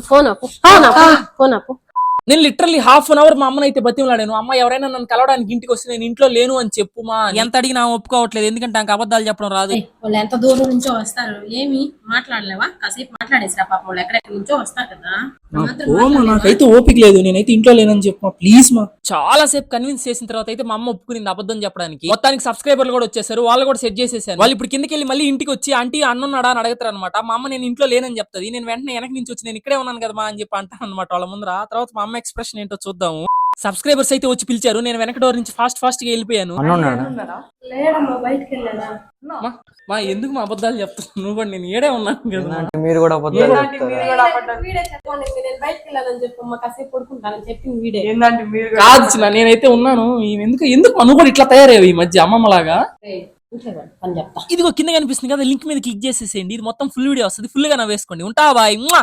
Phone ఆపు. నేను literally ½ an hour మా అమ్మని అయితే బతిమలాడాను. అమ్మ ఎవరైనా నన్ను కలవడానికి ఇంటికి వస్తే నేను ఇంట్లో లేను అని చెప్పు మా. ఎంత అడిగినా ఒప్పుకోవట్లేదు, ఎందుకంటే నాకు అబద్ధాలు చెప్పడం రాదు. వాళ్ళు ఎంత దూరం నుంచో వస్తారు, ఏమి మాట్లాడలేవా? కాసేపు మాట్లాడేసిరా, పాపం వాళ్ళు ఎక్కడెక్కడి నుంచో వస్తారు కదా. నాకైతే ఓపిక లేదు, నేనైతే ఇంట్లో లేనని చెప్పు ప్లీజ్ మా. చాలా సేపు కన్విన్స్ చేసిన తర్వాత అయితే మా అమ్మ ఒప్పుకునింది అబద్ధం చెప్పడానికి. మొత్తానికి సబ్స్క్రైబర్లు కూడా వచ్చేసారు, వాళ్ళు కూడా సెట్ చేసేసారు. వాళ్ళు ఇప్పుడు కిందకి వెళ్ళి మళ్ళీ ఇంటికి వచ్చి ఆంటీ అన్నున్నాడా అని అడుగుతారు అనమాట. మా అమ్మ నేను ఇంట్లో లేనని చెప్తుంది. నేను వెంటనే వెనక నుంచి వచ్చి నేను ఇక్కడే ఉన్నాను కదా మా అని చెప్పి అంటాను అనమాట వాళ్ళ ముందర. తర్వాత మా అమ్మ ఎక్స్ప్రెషన్ ఏంటో చూద్దాము. సబ్స్క్రైబర్స్ అయితే వచ్చి పిలిచారు, నేను వెనక డోర్ నుంచి ఫాస్ట్ గా వెళ్ళిపోయాను. మా ఎందుకు మా అబద్ధాలు చెప్తున్నాను? నువ్వు కూడా నేను ఏడే ఉన్నాను కదా. మీరు కూడా కాదు చిన్న, నేనైతే ఉన్నాను. ఎందుకు నువ్వు కూడా ఇట్లా తయారయ్యావు ఈ మధ్య అమ్మమ్మలాగా? ఇదిగో కింద కనిపిస్తుంది కదా, లింక్ మీద క్లిక్ చేసేసేయండి. ఇది మొత్తం ఫుల్ వీడియో వస్తుంది, ఫుల్ గా వేసుకోండి. ఉంటా బాయ్.